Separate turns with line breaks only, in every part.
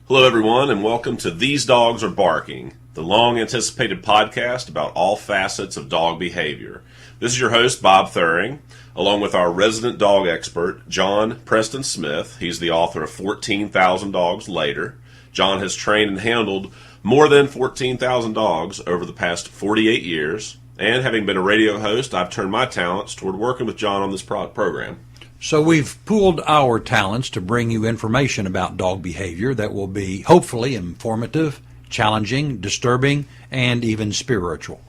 Hello, everyone, and welcome to These Dogs Are Barking, the long-anticipated podcast about all facets of dog behavior. This is your host, Bob Thuring, along with our resident dog expert, John Preston Smith. He's the author of 14,000 Dogs Later. John has trained and handled more than 14,000 dogs over the past 48 years, and having been a radio host, I've turned my talents toward working with John on this program.
So we've pooled our talents to bring you information about dog behavior that will be hopefully informative, challenging, disturbing, and even spiritual.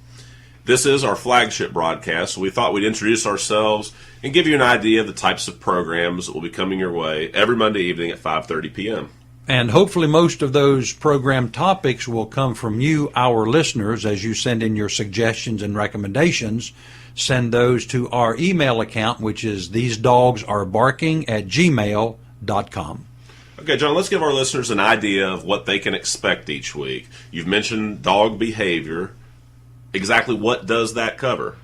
This is our flagship broadcast, so we thought we'd introduce ourselves and give you an idea of the types of programs that will be coming your way every Monday evening at 5:30 p.m.
And hopefully most of those program topics will come from you, our listeners, as you send in your suggestions and recommendations. Send those to our email account, which is thesedogarbarking@gmail.com.
Okay, John, let's give our listeners an idea of what they can expect each week. You've mentioned dog behavior. Exactly what does that cover?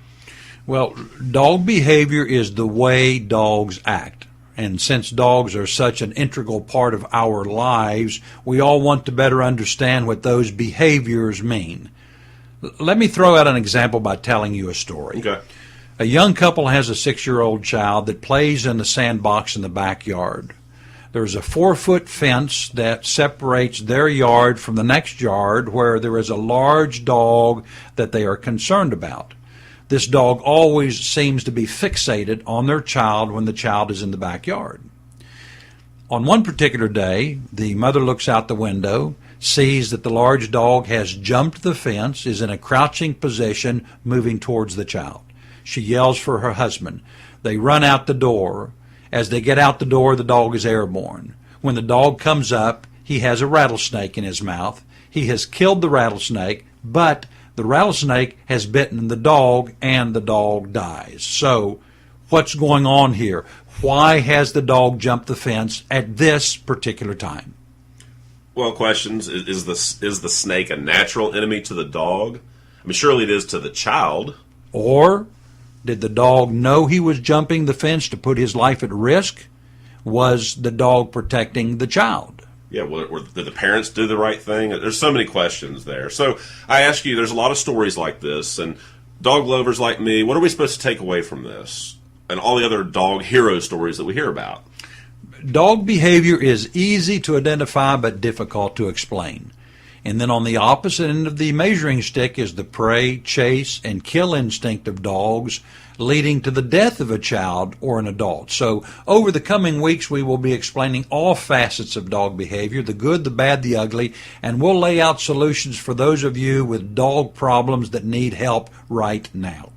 Well, dog behavior is the way dogs act. And since dogs are such an integral part of our lives, we all want to better understand what those behaviors mean. Let me throw out an example by telling you a story.
Okay.
A young couple has a 6-year-old child that plays in the sandbox in the backyard. There's a 4-foot fence that separates their yard from the next yard where there is a large dog that they are concerned about. This dog always seems to be fixated on their child when the child is in the backyard. On one particular day, the mother looks out the window, sees that the large dog has jumped the fence, is in a crouching position, moving towards the child. She yells for her husband. They run out the door. As they get out the door, the dog is airborne. When the dog comes up, he has a rattlesnake in his mouth. He has killed the rattlesnake, but the rattlesnake has bitten the dog, and the dog dies. So, what's going on here? Why has the dog jumped the fence at this particular time?
Well, questions. Is the snake a natural enemy to the dog? I mean, surely it is to the child.
Or did the dog know he was jumping the fence to put his life at risk? Was the dog protecting the child?
Yeah, did the parents do the right thing? There's so many questions there. So I ask you, there's a lot of stories like this, and dog lovers like me, what are we supposed to take away from this? And all the other dog hero stories that we hear about.
Dog behavior is easy to identify but difficult to explain. And then on the opposite end of the measuring stick is the prey, chase, and kill instinct of dogs, leading to the death of a child or an adult. So over the coming weeks, we will be explaining all facets of dog behavior, the good, the bad, the ugly, and we'll lay out solutions for those of you with dog problems that need help right now.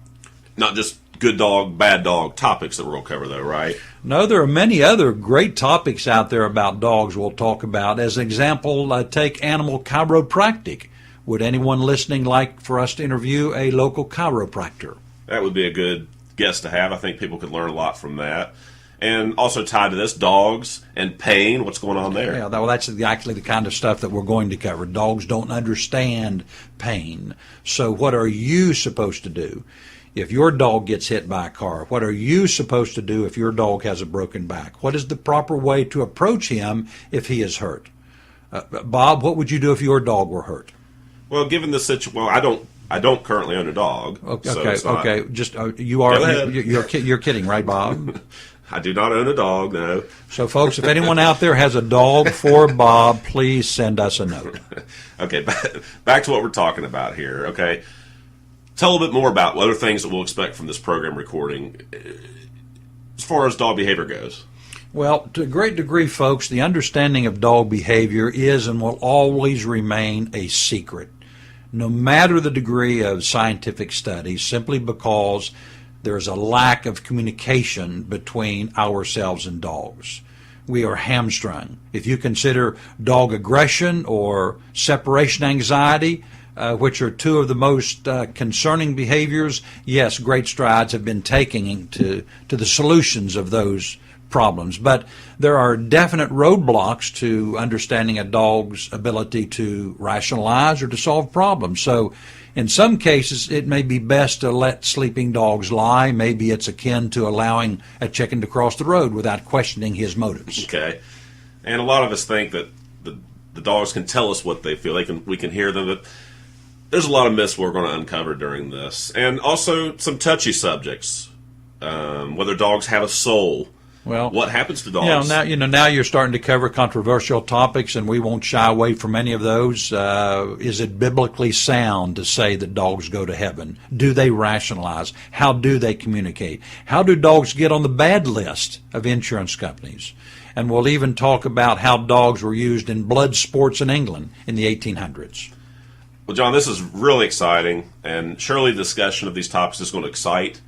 Not just good dog, bad dog topics that we're going to cover, though, right?
No, there are many other great topics out there about dogs we'll talk about. As an example, take animal chiropractic. Would anyone listening like for us to interview a local chiropractor?
That would be a good guest to have. I think people could learn a lot from that. And also tied to this, dogs and pain. What's going on there?
Yeah, well, that's exactly the kind of stuff that we're going to cover. Dogs don't understand pain. So what are you supposed to do if your dog gets hit by a car? What are you supposed to do if your dog has a broken back? What is the proper way to approach him if he is hurt? Bob, what would you do if your dog were hurt?
Well, given the situation, well, I don't currently own a dog.
Okay. Just you are. You're kidding, right, Bob?
I do not own a dog, no.
So, folks, if anyone out there has a dog for Bob, please send us a note.
Okay, back to what we're talking about here. Okay, tell a little bit more about other things that we'll expect from this program recording as far as dog behavior goes.
Well, to a great degree, folks, the understanding of dog behavior is and will always remain a secret, no matter the degree of scientific study, simply because there's a lack of communication between ourselves and dogs. We are hamstrung. If you consider dog aggression or separation anxiety, which are two of the most concerning behaviors, yes, great strides have been taken to the solutions of those problems. But there are definite roadblocks to understanding a dog's ability to rationalize or to solve problems. So in some cases, it may be best to let sleeping dogs lie. Maybe it's akin to allowing a chicken to cross the road without questioning his motives.
Okay. And a lot of us think that the dogs can tell us what they feel. We can hear them. But there's a lot of myths we're going to uncover during this, and also some touchy subjects. Whether dogs have a soul.
Well,
what happens to dogs?
Now you're starting to cover controversial topics, and we won't shy away from any of those. Is it biblically sound to say that dogs go to heaven? Do they rationalize? How do they communicate? How do dogs get on the bad list of insurance companies? And we'll even talk about how dogs were used in blood sports in England in the 1800s.
Well, John, this is really exciting, and surely the discussion of these topics is going to excite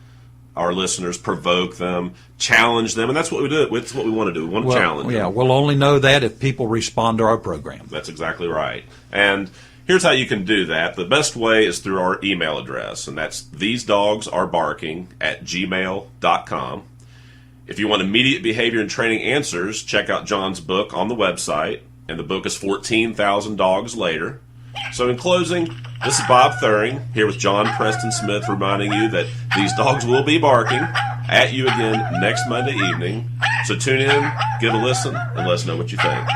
our listeners, provoke them, challenge them, and that's what we do. It's what we want to do. We want to challenge them.
We'll only know that if people respond to our program.
That's exactly right. And here's how you can do that. The best way is through our email address, and that's thesedogsAreBarking@gmail.com. If you want immediate behavior and training answers, check out John's book on the website, and the book is 14,000 Dogs Later. So in closing, this is Bob Thuring here with John Preston Smith reminding you that these dogs will be barking at you again next Monday evening. So tune in, give a listen, and let us know what you think.